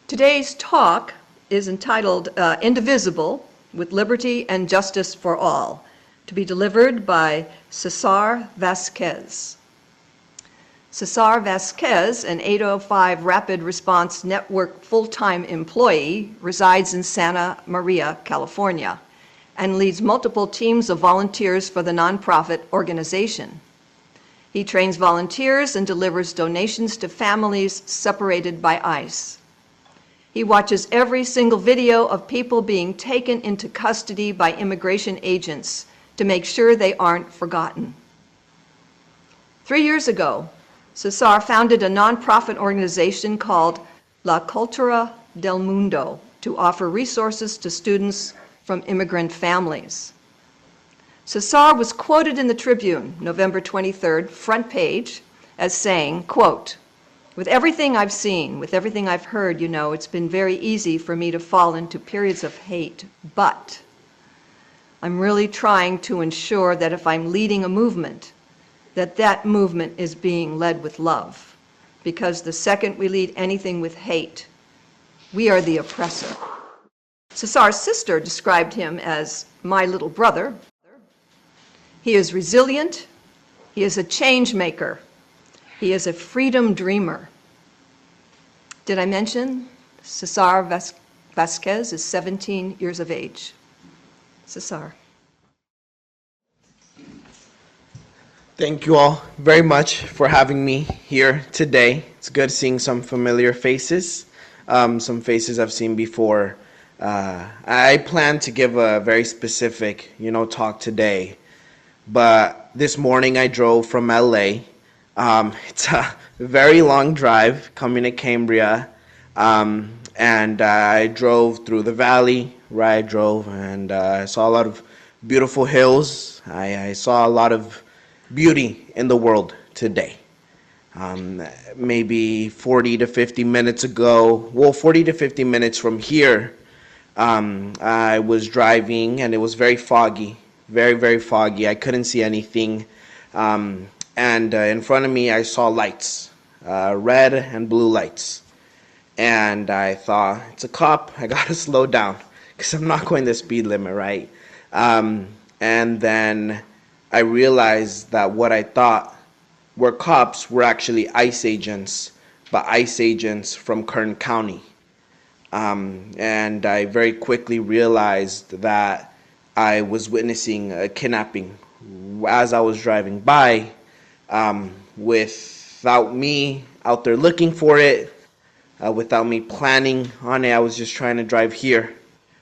Today's talk is entitled Indivisible, with Liberty and Justice for All, to be delivered by Cesar Vaqsquez. Cesar Vaqsquez, an 805 Rapid Response Network full-time employee, resides in Santa Maria, California, and leads multiple teams of volunteers for the nonprofit organization. He trains volunteers and delivers donations to families separated by ICE. He watches every single video of people being taken into custody by immigration agents to make sure they aren't forgotten. 3 years ago, Cesar founded a nonprofit organization called La Cultura del Mundo to offer resources to students from immigrant families. Cesar was quoted in the Tribune, November 23rd, front page, as saying, quote, "With everything I've seen, with everything I've heard, it's been very easy for me to fall into periods of hate, but I'm really trying to ensure that if I'm leading a movement, that movement is being led with love. Because the second we lead anything with hate, we are the oppressor." Cesar's sister described him as my little brother. He is resilient. He is a change maker. He is a freedom dreamer. Did I mention Cesar Vaqsquez is 17 years of age? Cesar. Thank you all very much for having me here today. It's good seeing some familiar faces, some faces I've seen before. I plan to give a very specific, talk today, but this morning I drove from LA. It's a very long drive coming to Cambria, and I drove through the valley where I drove, and I saw a lot of beautiful hills. I saw a lot of beauty in the world today. Maybe 40 to 50 minutes ago, 40 to 50 minutes from here, I was driving and it was very foggy, very, very foggy. I couldn't see anything. And in front of me, I saw lights, red and blue lights. And I thought, it's a cop, I gotta slow down because I'm not going the speed limit, right? And then I realized that what I thought were cops were actually ICE agents, but ICE agents from Kern County. And I very quickly realized that I was witnessing a kidnapping as I was driving by, without me out there looking for it, without me planning on it. I was just trying to drive here,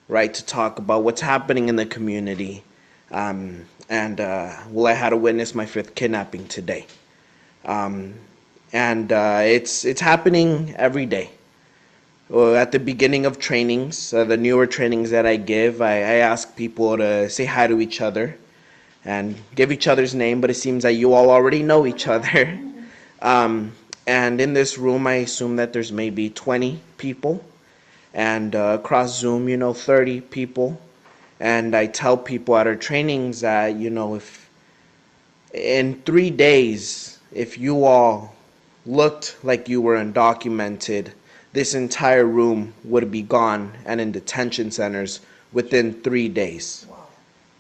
right, to talk about what's happening in the community. I had to witness my 5th kidnapping today. It's happening every day. At the beginning of trainings, the newer trainings that I give, I ask people to say hi to each other and give each other's name, but it seems that you all already know each other. And in this room, I assume that there's maybe 20 people, and across Zoom, 30 people. And I tell people at our trainings that, if in 3 days, if you all looked like you were undocumented, this entire room would be gone and in detention centers within 3 days. Wow.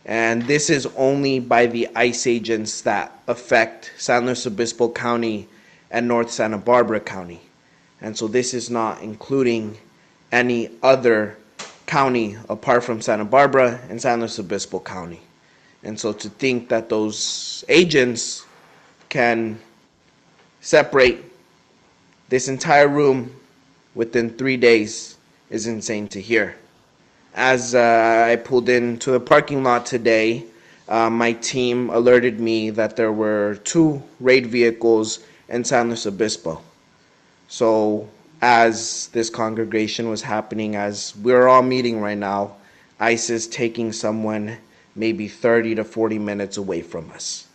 And this is only by the ICE agents that affect San Luis Obispo County and North Santa Barbara County. And so this is not including any other county apart from Santa Barbara and San Luis Obispo County. And so to think that those agents can separate this entire room within 3 days is insane to hear. As I pulled into the parking lot today, my team alerted me that there were 2 raid vehicles in San Luis Obispo. So as this congregation was happening, as we're all meeting right now, ICE is taking someone maybe 30 to 40 minutes away from us.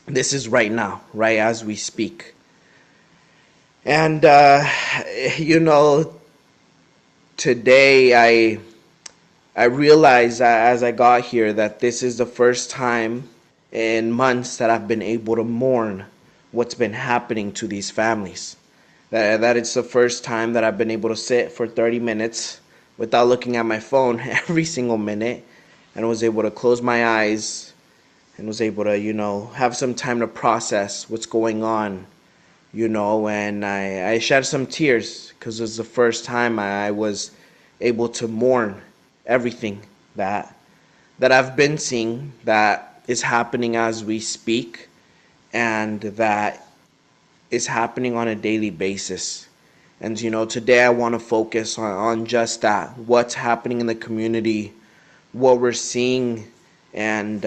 This is right now, right as we speak. And, today I realized as I got here that this is the first time in months that I've been able to mourn what's been happening to these families. that it's the first time that I've been able to sit for 30 minutes without looking at my phone every single minute, and was able to close my eyes and was able to, have some time to process what's going on, and I shed some tears because it was the first time I was able to mourn everything that I've been seeing that is happening as we speak, and that is happening on a daily basis. And today I want to focus on just that, what's happening in the community, what we're seeing, and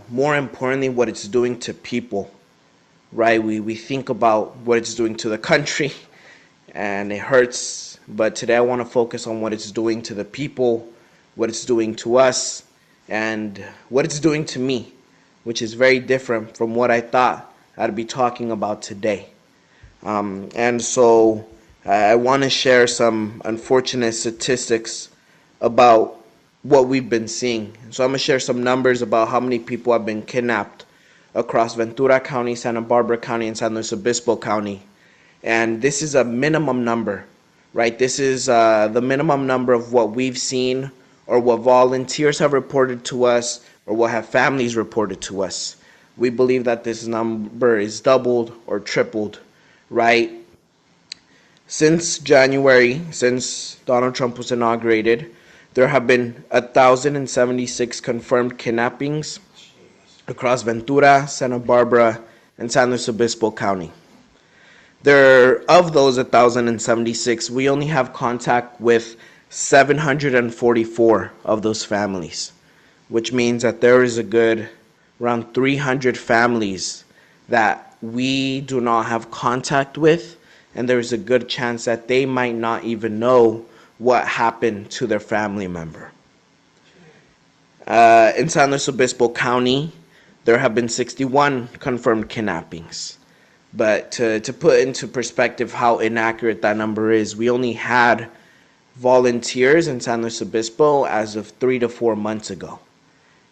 more importantly, what it's doing to people, right? We think about what it's doing to the country, and it hurts, but today I want to focus on what it's doing to the people, what it's doing to us, and what it's doing to me, which is very different from what I thought I'd be talking about today. And so I want to share some unfortunate statistics about what we've been seeing. So I'm going to share some numbers about how many people have been kidnapped across Ventura County, Santa Barbara County, and San Luis Obispo County. And this is a minimum number, right? This is the minimum number of what we've seen, or what volunteers have reported to us, or what have families reported to us. We believe that this number is doubled or tripled, right? Since January, since Donald Trump was inaugurated, there have been 1,076 confirmed kidnappings across Ventura, Santa Barbara, and San Luis Obispo County. Of those 1,076, we only have contact with 744 of those families, which means that there is a good around 300 families that we do not have contact with, and there is a good chance that they might not even know what happened to their family member. In San Luis Obispo County, there have been 61 confirmed kidnappings. But to put into perspective how inaccurate that number is, we only had volunteers in San Luis Obispo as of 3 to 4 months ago.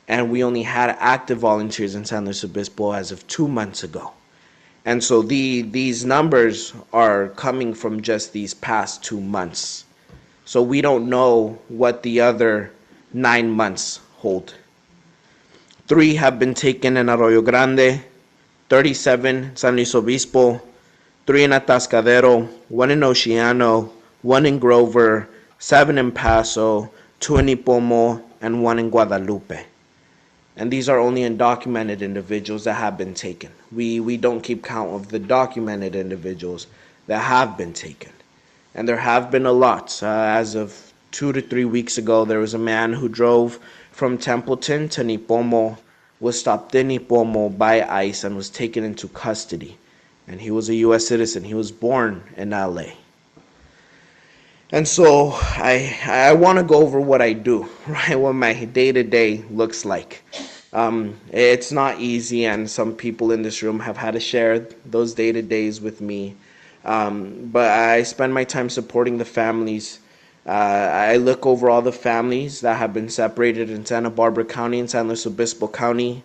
And we only had active volunteers in San Luis Obispo as of 2 months ago. And so these numbers are coming from just these past 2 months. So we don't know what the other 9 months hold. 3 have been taken in Arroyo Grande, 37 San Luis Obispo, 3 in Atascadero, 1 in Oceano, 1 in Grover, 7 in Paso, 2 in Ipomo, and 1 in Guadalupe. And these are only undocumented individuals that have been taken. We don't keep count of the documented individuals that have been taken. And there have been a lot. As of 2 to 3 weeks ago, there was a man who drove from Templeton to Nipomo, was stopped in Nipomo by ICE, and was taken into custody. And he was a U.S. citizen. He was born in L.A. And so I want to go over what I do, right? What my day-to-day looks like. It's not easy, and some people in this room have had to share those day-to-days with me. But I spend my time supporting the families. I look over all the families that have been separated in Santa Barbara County and San Luis Obispo County,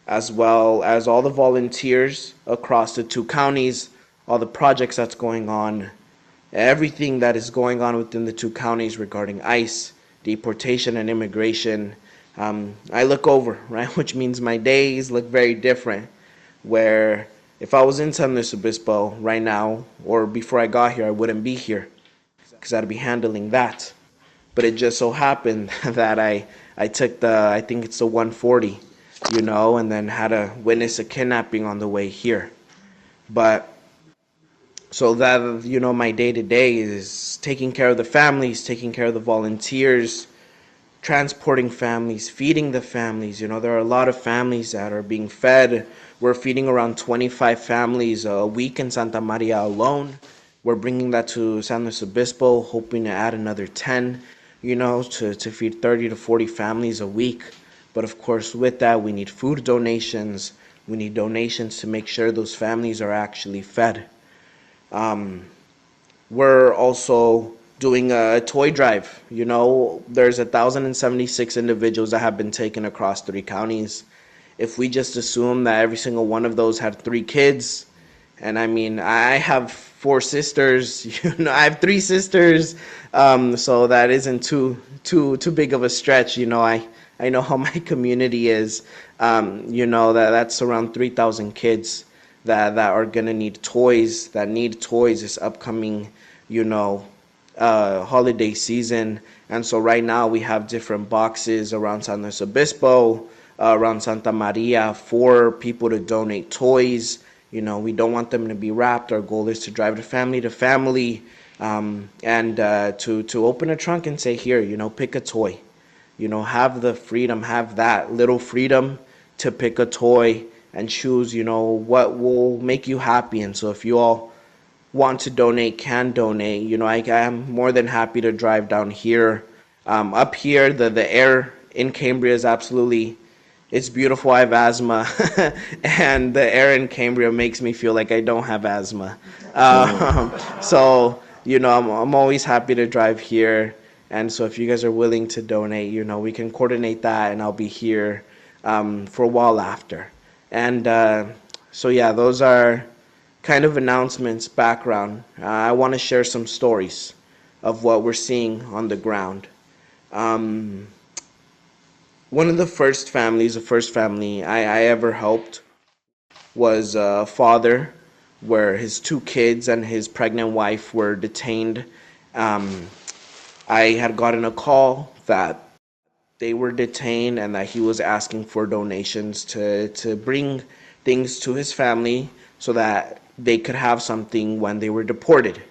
as well as all the volunteers across the 2 counties, all the projects that's going on, everything that is going on within the 2 counties regarding ICE, deportation, and immigration. I look over, right, which means my days look very different, where if I was in San Luis Obispo right now, or before I got here, I wouldn't be here, because I'd be handling that. But it just so happened that I took I think it's the 140, and then had to witness a kidnapping on the way here. But so that, my day-to-day is taking care of the families, taking care of the volunteers, transporting families, feeding the families. There are a lot of families that are being fed. We're feeding around 25 families a week in Santa Maria alone. We're bringing that to San Luis Obispo, hoping to add another 10, to feed 30 to 40 families a week. But of course, with that, we need food donations. We need donations to make sure those families are actually fed. We're also doing a toy drive. There's 1,076 individuals that have been taken across 3 counties. If we just assume that every single one of those had 3 kids, and I have four sisters. I have three sisters, so that isn't too big of a stretch. I know how my community is. That's around 3,000 kids that are gonna need toys. That need toys this upcoming, you know, holiday season. And so right now we have different boxes around San Luis Obispo, around Santa Maria for people to donate toys. We don't want them to be wrapped. Our goal is to drive to family, and to open a trunk and say, here, pick a toy. Have the freedom, have that little freedom to pick a toy and choose, what will make you happy. And so if you all want to donate, can donate, I am more than happy to drive down here. Up here, the air in Cambria is absolutely, it's beautiful. I have asthma, and the air in Cambria makes me feel like I don't have asthma. So, I'm always happy to drive here. And so if you guys are willing to donate, we can coordinate that, and I'll be here for a while after. And so, yeah, those are kind of announcements, background. I want to share some stories of what we're seeing on the ground. One of the first family I ever helped was a father where his two kids and his pregnant wife were detained. I had gotten a call that they were detained and that he was asking for donations to bring things to his family so that they could have something when they were deported.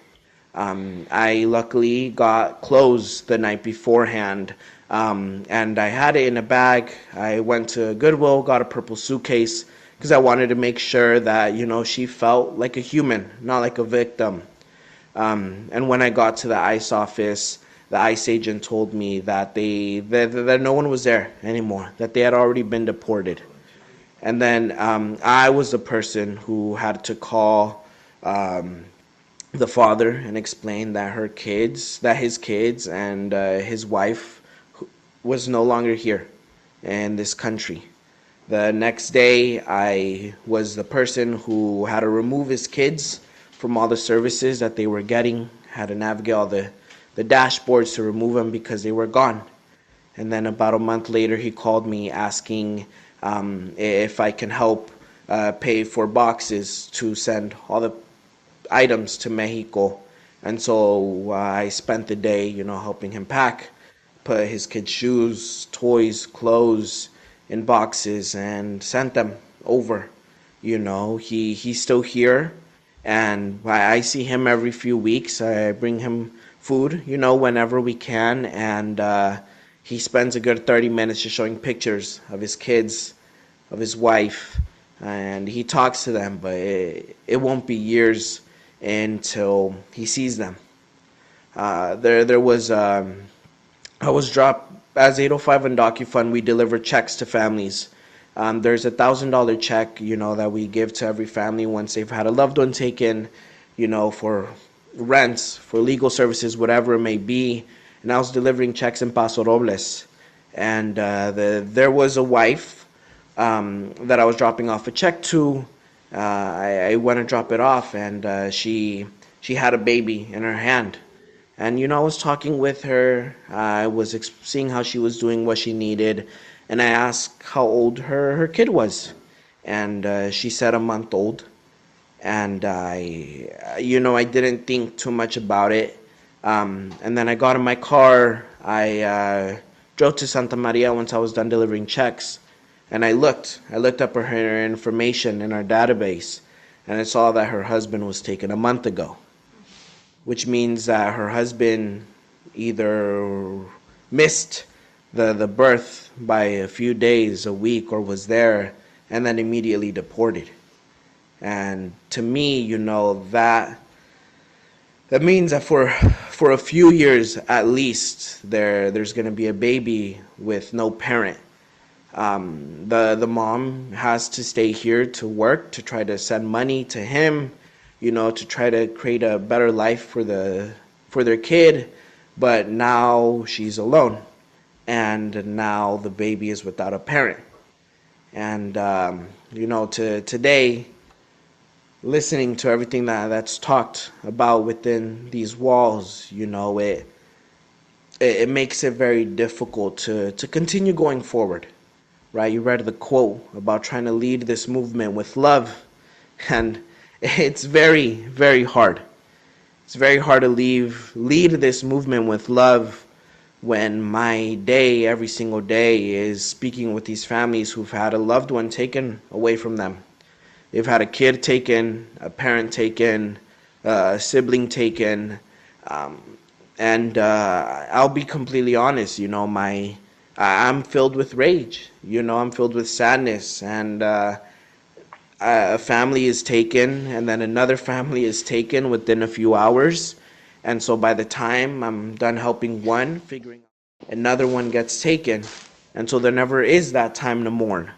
I luckily got clothes the night beforehand, and I had it in a bag. I went to Goodwill, got a purple suitcase, because I wanted to make sure that, she felt like a human, not like a victim. And when I got to the ICE office, the ICE agent told me that that no one was there anymore, that they had already been deported. And then I was the person who had to call the father and explain that his kids and his wife was no longer here in this country. The next day, I was the person who had to remove his kids from all the services that they were getting, had to navigate all the dashboards to remove them because they were gone. And then about a month later, he called me asking if I can help pay for boxes to send all the items to Mexico. And so I spent the day, helping him pack, put his kids' shoes, toys, clothes in boxes and sent them over. He's still here, and I see him every few weeks. I bring him food, whenever we can, and he spends a good 30 minutes just showing pictures of his kids, of his wife, and he talks to them, but it won't be years until he sees them. There was I was dropped as 805 on DocuFund. We deliver checks to families. There's $1,000 check, that we give to every family once they've had a loved one taken, for rents, for legal services, whatever it may be. And I was delivering checks in Paso Robles, and there was a wife that I was dropping off a check to. I went to drop it off, and she had a baby in her hand. And, I was talking with her. I was seeing how she was doing, what she needed. And I asked how old her kid was. And she said a month old. And I didn't think too much about it. And then I got in my car. I drove to Santa Maria once I was done delivering checks. And I looked up her information in our database. And I saw that her husband was taken a month ago, which means that her husband either missed the birth by a few days, a week, or was there and then immediately deported. And to me, that means that for a few years at least, there's going to be a baby with no parent. The mom has to stay here to work, to try to send money to him, to try to create a better life for their kid, but now she's alone, and now the baby is without a parent. And today, listening to everything that's talked about within these walls, it makes it very difficult to continue going forward, right? You read the quote about trying to lead this movement with love, and it's very, very hard. It's very hard to lead this movement with love when my day, every single day, is speaking with these families who've had a loved one taken away from them. They've had a kid taken, a parent taken, a sibling taken, um, and I'll be completely honest. I'm filled with rage. I'm filled with sadness, and a family is taken, and then another family is taken within a few hours. And so by the time I'm done helping one, figuring out another one gets taken. And so there never is that time to mourn,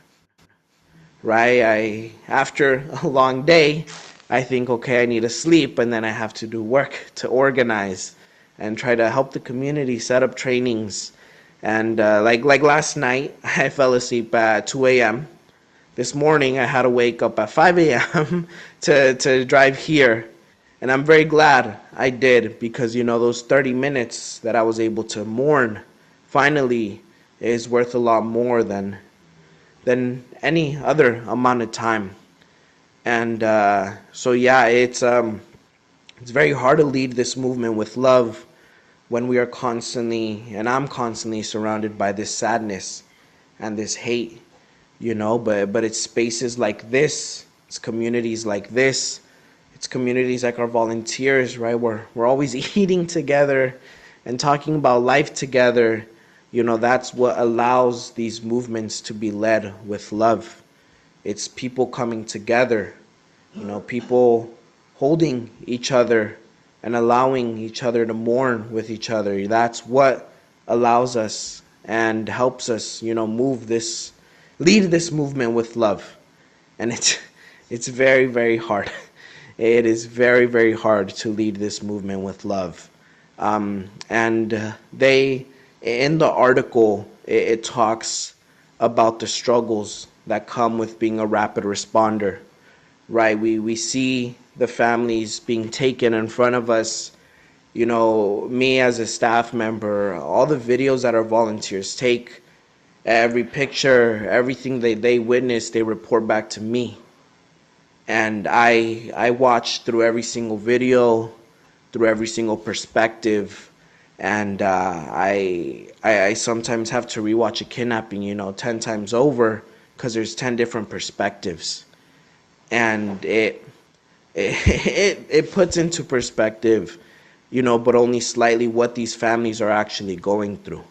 right? After a long day, I think, okay, I need to sleep, and then I have to do work to organize and try to help the community set up trainings. And like last night, I fell asleep at 2 a.m. This morning, I had to wake up at 5 a.m. to drive here. And I'm very glad I did, because, those 30 minutes that I was able to mourn finally is worth a lot more than any other amount of time. And so yeah, it's very hard to lead this movement with love when we are constantly, and I'm constantly surrounded by this sadness and this hate, but it's spaces like this, it's communities like this, it's communities like our volunteers, right? We're always eating together and talking about life together. That's what allows these movements to be led with love. It's people coming together, people holding each other and allowing each other to mourn with each other. That's what allows us and helps us, lead this movement with love. And it's very, very hard. It is very, very hard to lead this movement with love. And they, in the article, it talks about the struggles that come with being a rapid responder, right? We see the families being taken in front of us. Me as a staff member, all the videos that our volunteers take, every picture, everything they witness, they report back to me. And I watch through every single video, through every single perspective, and I sometimes have to rewatch a kidnapping, 10 times over, because there's 10 different perspectives, and it puts into perspective, but only slightly, what these families are actually going through.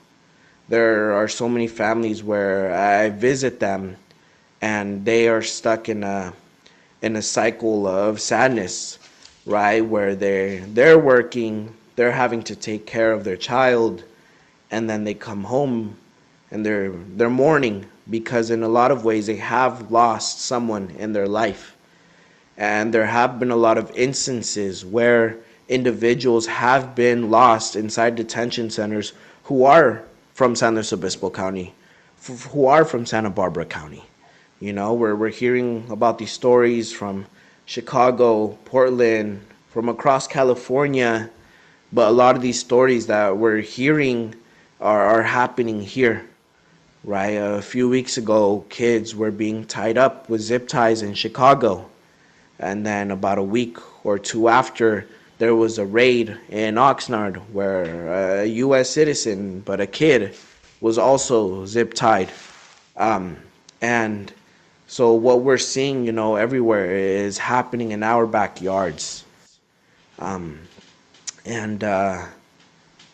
There are so many families where I visit them, and they are stuck in a cycle of sadness, right? Where they're working, they're having to take care of their child, and then they come home and they're mourning, because in a lot of ways they have lost someone in their life. And there have been a lot of instances where individuals have been lost inside detention centers who are from San Luis Obispo County, who are from Santa Barbara County. We're hearing about these stories from Chicago, Portland, from across California, but a lot of these stories that we're hearing are happening here, right? A few weeks ago, kids were being tied up with zip ties in Chicago, and then about a week or two after, there was a raid in Oxnard where a U.S. citizen, but a kid, was also zip tied. And so what we're seeing, everywhere is happening in our backyards.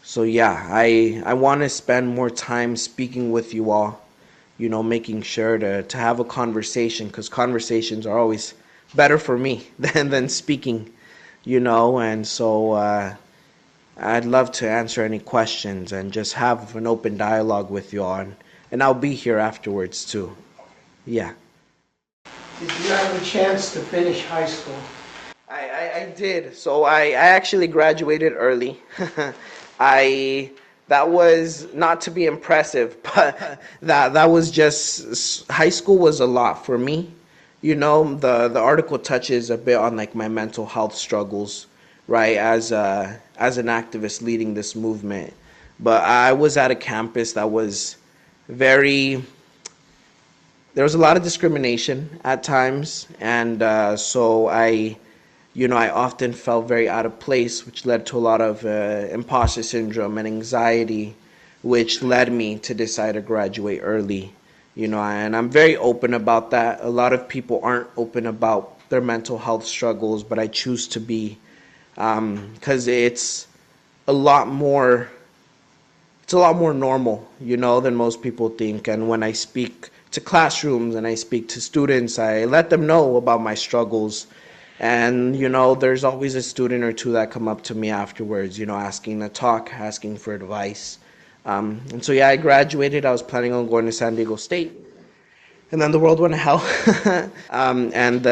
So yeah, I want to spend more time speaking with you all, making sure to have a conversation, because conversations are always better for me than speaking, and so I'd love to answer any questions and just have an open dialogue with you all, and I'll be here afterwards too. Yeah. Did you have a chance to finish high school? I did. So I actually graduated early. That was not to be impressive, but that was just, high school was a lot for me, the article touches a bit on like my mental health struggles, right? As an activist leading this movement, but I was at a campus that was very there was a lot of discrimination at times, and so I often felt very out of place, which led to a lot of imposter syndrome and anxiety, which led me to decide to graduate early. And I'm very open about that. A lot of people aren't open about their mental health struggles, but I choose to be, because a lot more it's a lot more normal, than most people think. And when I speak to classrooms and I speak to students, I let them know about my struggles. And, there's always a student or two that come up to me afterwards, asking to talk, asking for advice. And so, yeah, I graduated. I was planning on going to San Diego State. And then the world went to hell. And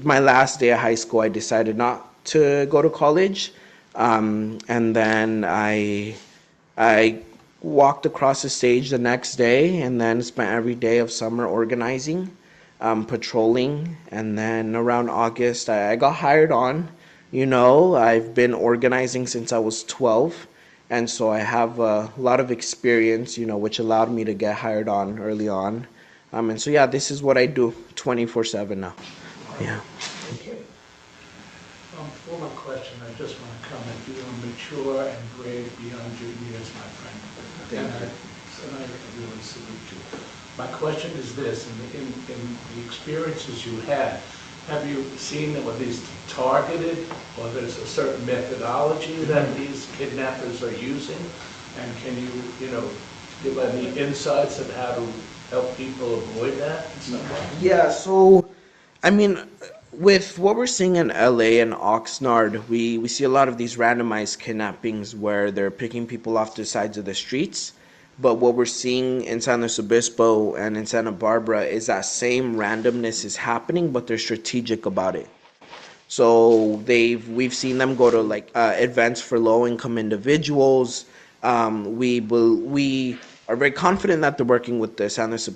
my last day of high school, I decided not to go to college. And then I walked across the stage the next day and then spent every day of summer organizing, patrolling. And then around August, I got hired on. I've been organizing since I was 12. And so I have a lot of experience, which allowed me to get hired on early on. And so, yeah, this is what I do 24/7 now. Yeah. Okay. For my question, I just want to comment. You are mature and brave beyond your years, my friend. Thank you. And I really salute you. My question is this: in the experiences you had, have you seen that were these targeted, or there's a certain methodology that these kidnappers are using? And can you, give any insights of how to help people avoid that in some way? Yeah, so, I mean, with what we're seeing in LA and Oxnard, we see a lot of these randomized kidnappings where they're picking people off the sides of the streets. But what we're seeing in San Luis Obispo and in Santa Barbara is that same randomness is happening, but they're strategic about it. So we've seen them go to like events for low-income individuals. We are very confident that they're working with the San Luis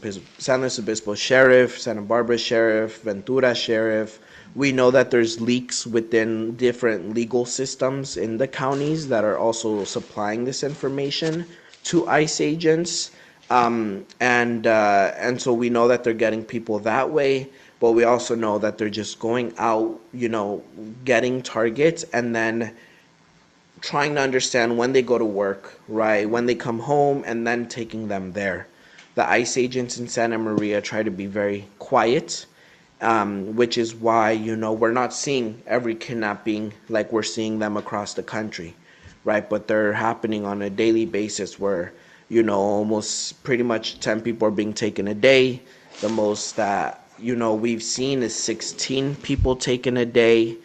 Obispo Sheriff, Santa Barbara Sheriff, Ventura Sheriff. We know that there's leaks within different legal systems in the counties that are also supplying this information to ICE agents. And so we know that they're getting people that way, but we also know that they're just going out, getting targets and then trying to understand when they go to work, right, when they come home, and then taking them there. The ICE agents in Santa Maria try to be very quiet, which is why, we're not seeing every kidnapping like we're seeing them across the country, right? But they're happening on a daily basis where, almost pretty much 10 people are being taken a day. The most that, we've seen is 16 people taken a day.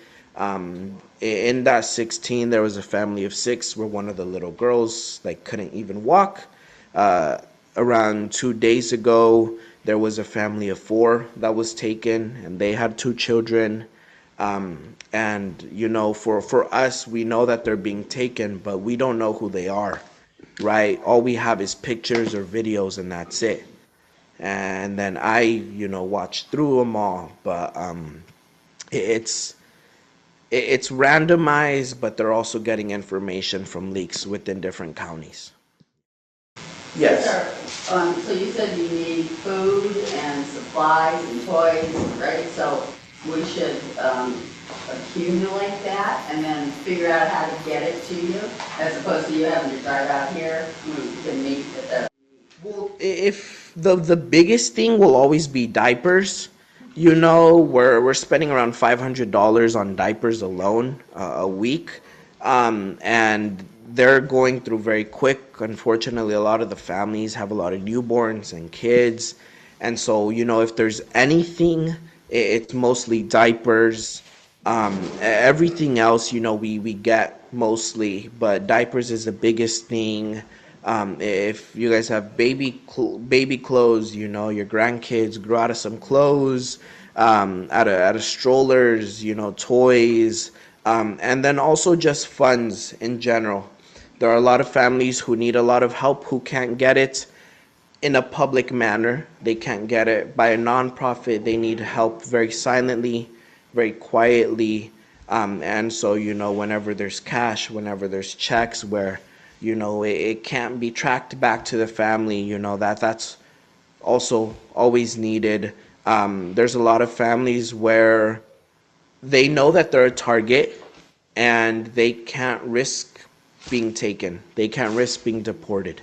In that 16, there was a family of 6 where one of the little girls couldn't even walk. Around 2 days ago, there was a family of 4 that was taken, and they had 2 children. And for us, we know that they're being taken, but we don't know who they are, right? All we have is pictures or videos, and that's it. And then I watched through them all, but it's randomized, but they're also getting information from leaks within different counties. Yes. So you said you need food and supplies and toys, right? So we should accumulate that and then figure out how to get it to you, as opposed to you having to drive out here. You can meet at the... Well, if the biggest thing will always be diapers. We're spending around $500 on diapers alone a week, and they're going through very quick. Unfortunately, a lot of the families have a lot of newborns and kids, and so if there's anything, it's mostly diapers. Everything else, we get mostly, but diapers is the biggest thing. If you guys have baby clothes, your grandkids grew out of some clothes, out of strollers, toys, and then also just funds in general. There are a lot of families who need a lot of help who can't get it. in a public manner. They can't get it by a nonprofit. They need help very silently, very quietly. And so, whenever there's cash, whenever there's checks where, it can't be tracked back to the family, that's also always needed. There's a lot of families where they know that they're a target and they can't risk being taken. They can't risk being deported.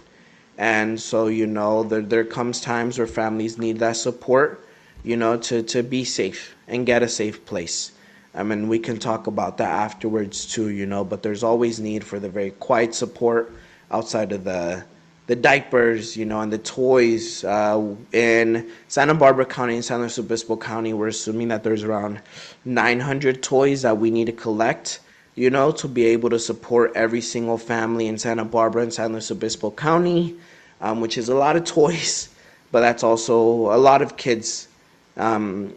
And so, there comes times where families need that support, to be safe and get a safe place. I mean, we can talk about that afterwards too, but there's always need for the very quiet support outside of the diapers, and the toys. In Santa Barbara County and San Luis Obispo County, we're assuming that there's around 900 toys that we need to collect, to be able to support every single family in Santa Barbara and San Luis Obispo County, which is a lot of toys, but that's also a lot of kids. And,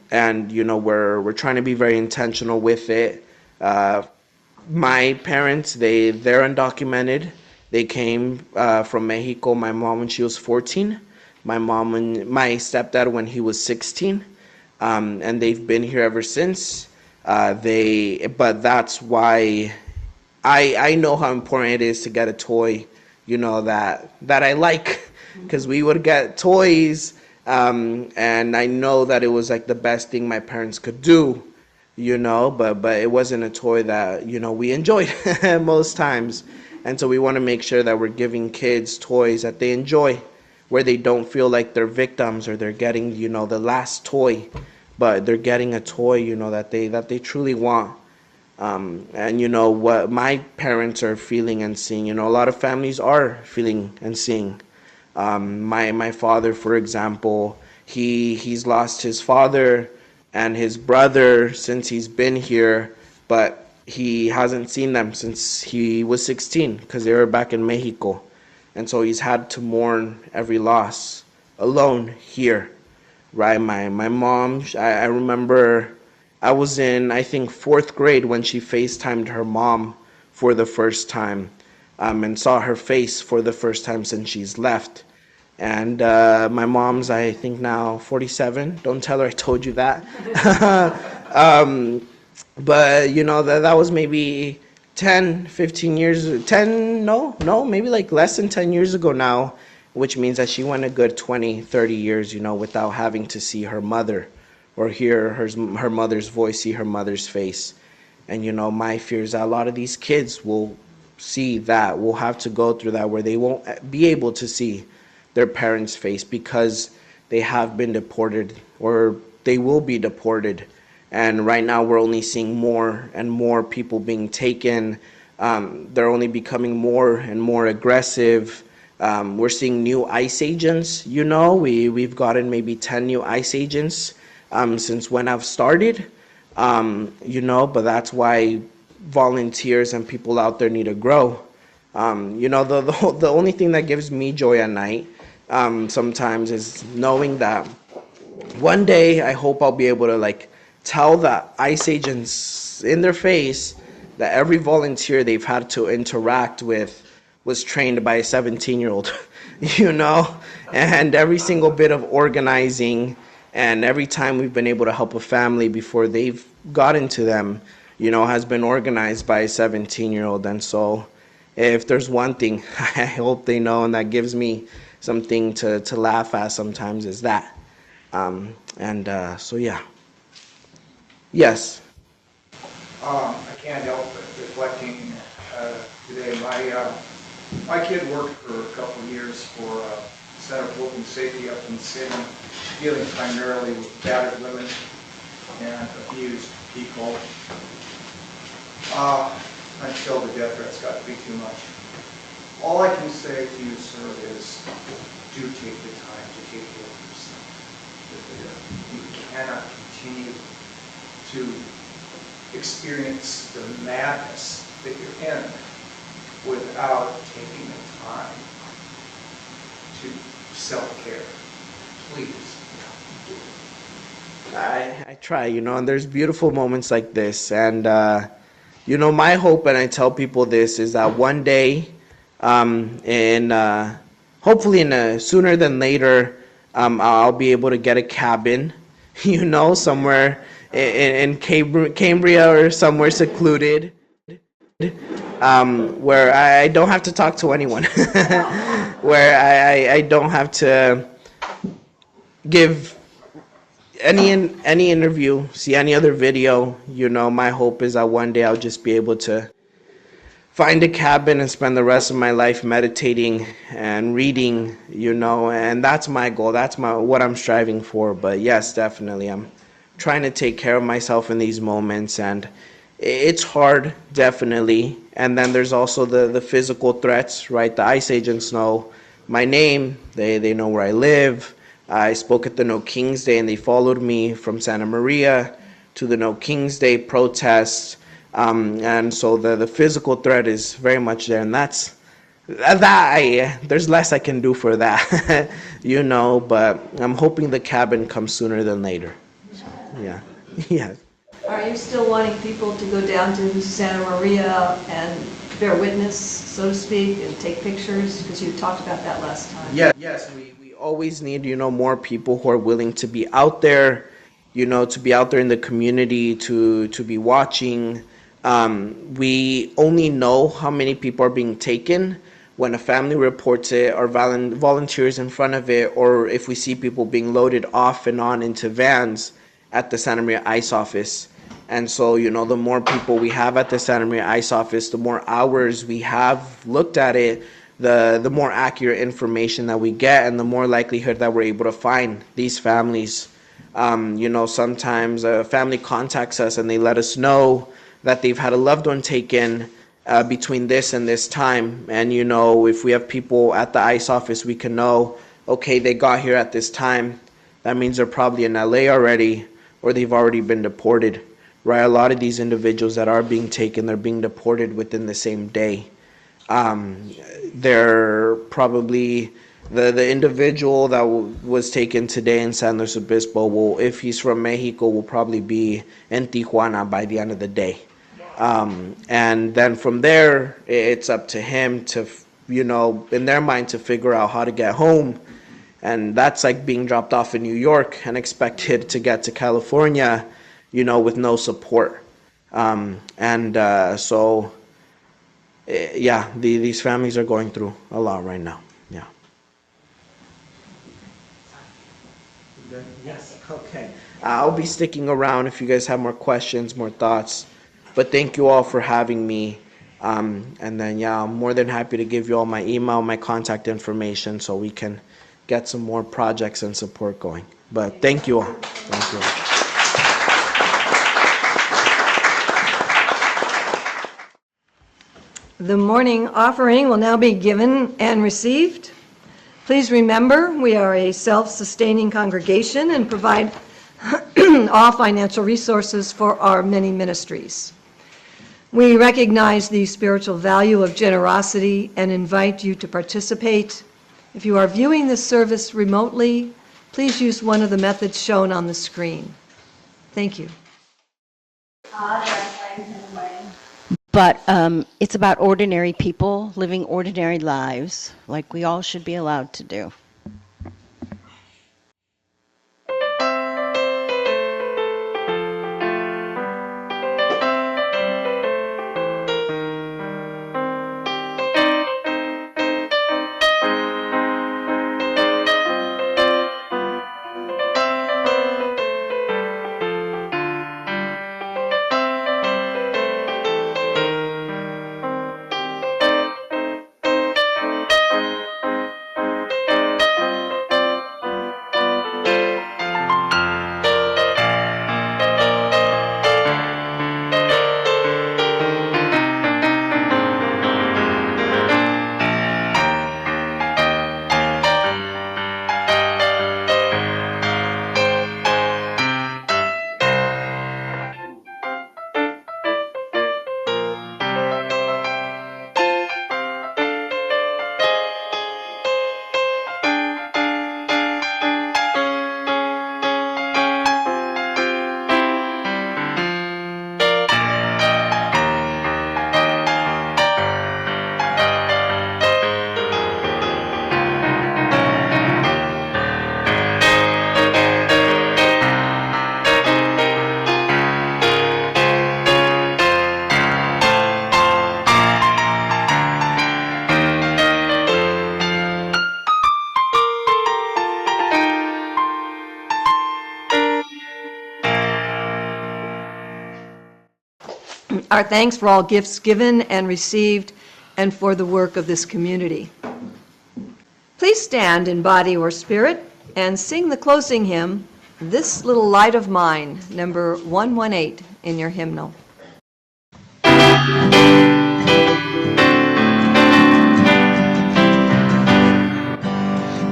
we're trying to be very intentional with it. My parents, they're undocumented. They came from Mexico, my mom when she was 14, my mom and my stepdad when he was 16, and they've been here ever since. But that's why I know how important it is to get a toy, that I like, because we would get toys, and I know that it was like the best thing my parents could do, but it wasn't a toy that, we enjoyed most times. And so we want to make sure that we're giving kids toys that they enjoy, where they don't feel like they're victims or they're getting, the last toy, but they're getting a toy, that they truly want. And what my parents are feeling and seeing, a lot of families are feeling and seeing. My father, for example, he's lost his father and his brother since he's been here, but he hasn't seen them since he was 16 because they were back in Mexico. And so he's had to mourn every loss alone here, right? My mom, I remember I was in, I think, 4th grade when she FaceTimed her mom for the first time, and saw her face for the first time since she's left. And my mom's, I think, now 47. Don't tell her I told you that. But, that was maybe 10, 15 years, 10, no, maybe like less than 10 years ago now, which means that she went a good 20, 30 years, without having to see her mother or hear her mother's voice, see her mother's face. And, my fear is that a lot of these kids will see that, will have to go through that, where they won't be able to see their parents' face because they have been deported or they will be deported. And right now we're only seeing more and more people being taken. They're only becoming more and more aggressive. We're seeing new ICE agents, we've gotten maybe 10 new ICE agents since when I've started, but that's why volunteers and people out there need to grow. The only thing that gives me joy at night sometimes is knowing that one day I hope I'll be able to tell the ICE agents in their face that every volunteer they've had to interact with was trained by a 17-year-old, and every single bit of organizing and every time we've been able to help a family before they've gotten to them, has been organized by a 17-year-old. And so if there's one thing I hope they know, and that gives me something to laugh at sometimes, is that. So yeah. Yes. I can't help but reflecting today. My kid worked for a couple of years for Center for Open Safety up in the city, dealing primarily with battered women and abused people. Until the death threats got to be too much. All I can say to you, sir, is do take the time to take care of yourself. You cannot continue to experience the madness that you're in without taking the time to self-care. Please. I try, and there's beautiful moments like this. And, my hope, and I tell people this, is that one day in hopefully sooner than later, I'll be able to get a cabin, somewhere in Cambria or somewhere secluded, where I don't have to talk to anyone, where I don't have to give any interview, see any other video. My hope is that one day I'll just be able to find a cabin and spend the rest of my life meditating and reading, and that's my goal. That's what I'm striving for. But yes, definitely, I'm trying to take care of myself in these moments, and it's hard, definitely. And then there's also the physical threats, right? The ICE agents know my name. They know where I live. I spoke at the No Kings Day, and they followed me from Santa Maria to the No Kings Day protests. And so the physical threat is very much there, and there's less I can do for that, but I'm hoping the cabin comes sooner than later. Yeah. Yeah. Are you still wanting people to go down to Santa Maria and bear witness, so to speak, and take pictures? Because you talked about that last time. Yes, we always need, more people who are willing to be out there, to be out there in the community, to be watching. We only know how many people are being taken when a family reports it, or volunteers in front of it, or if we see people being loaded off and on into vans at the Santa Maria ICE office. And so, the more people we have at the Santa Maria ICE office, the more hours we have looked at it, the more accurate information that we get, and the more likelihood that we're able to find these families. Sometimes a family contacts us and they let us know that they've had a loved one taken between this and this time. And, if we have people at the ICE office, we can know, okay, they got here at this time. That means they're probably in LA already, or they've already been deported, right? A lot of these individuals that are being taken, they're being deported within the same day. They're probably the individual that was taken today in San Luis Obispo, if he's from Mexico, will probably be in Tijuana by the end of the day. And then from there, it's up to him to, in their mind, to figure out how to get home. And that's like being dropped off in New York and expected to get to California, with no support. These families are going through a lot right now. Yeah. Yes. Okay. I'll be sticking around if you guys have more questions, more thoughts. But thank you all for having me. And then, I'm more than happy to give you all my email, my contact information, so we can get some more projects and support going. But thank you all. Thank you all. The morning offering will now be given and received. Please remember, we are a self-sustaining congregation and provide all financial resources for our many ministries. We recognize the spiritual value of generosity and invite you to participate. If you are viewing this service remotely, please use one of the methods shown on the screen. Thank you. But it's about ordinary people living ordinary lives, like we all should be allowed to do. our thanks for all gifts given and received and for the work of this community. Please stand in body or spirit and sing the closing hymn, This Little Light of Mine, number 118 in your hymnal.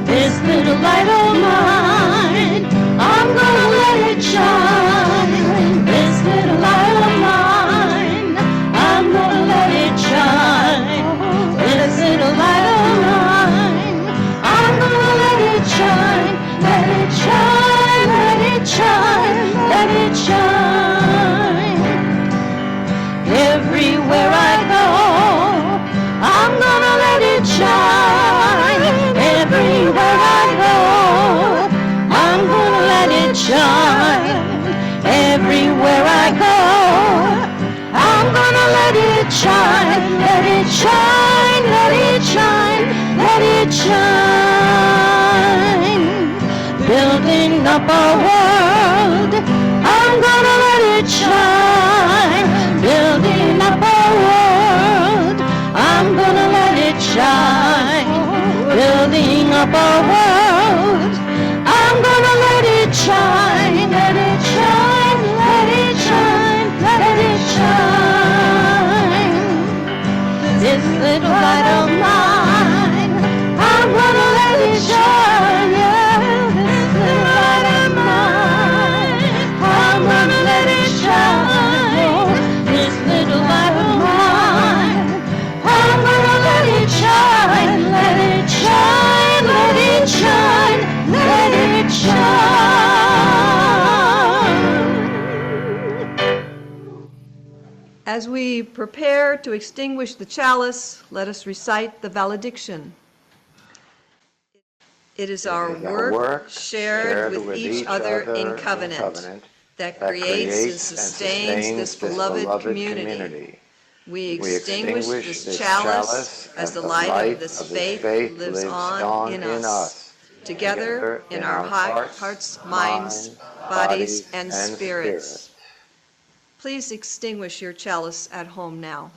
This little light of mine, I'm gonna let it shine. This little light of mine, I'm gonna let it shine. This little light of mine, I'm gonna let it shine. Let it shine, let it shine, let it shine. Everywhere I go, I'm gonna let it shine. Everywhere I go, I'm gonna let it shine. Everywhere I go, I'm gonna let it shine. Let it shine, let it shine, let it shine. Building up a world, I'm gonna let it shine. Building up a world, I'm gonna let it shine. Building up a world, I'm gonna let it shine. Let it shine, let it shine, let it shine. This little light of mine, I'm gonna let it shine. Yeah, this little light of mine, I'm gonna let it shine. This little light of mine, I'm gonna let it shine. Let it shine, let it shine, let it shine. As we prepare to extinguish the chalice, let us recite the valediction. It is our work shared with each other in covenant that creates and sustains this beloved community. We extinguish this chalice as the light of this faith lives on in us, together in our hearts, minds, bodies, and spirits. Please extinguish your chalice at home now.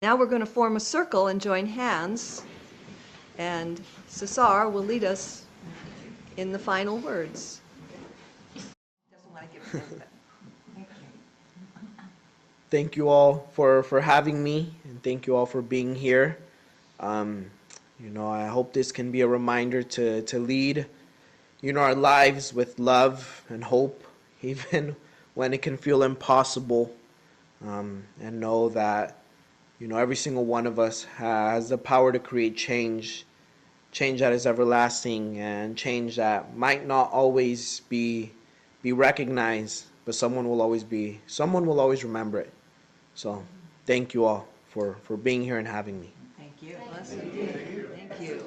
Now we're going to form a circle and join hands, and Cesar will lead us in the final words. Thank you all for having me, and thank you all for being here. I hope this can be a reminder to lead, our lives with love and hope, even when it can feel impossible, and know that, every single one of us has the power to create change that is everlasting, and change that might not always be recognized, but someone will always remember it. So thank you all for being here and having me. Thank you. Thank you.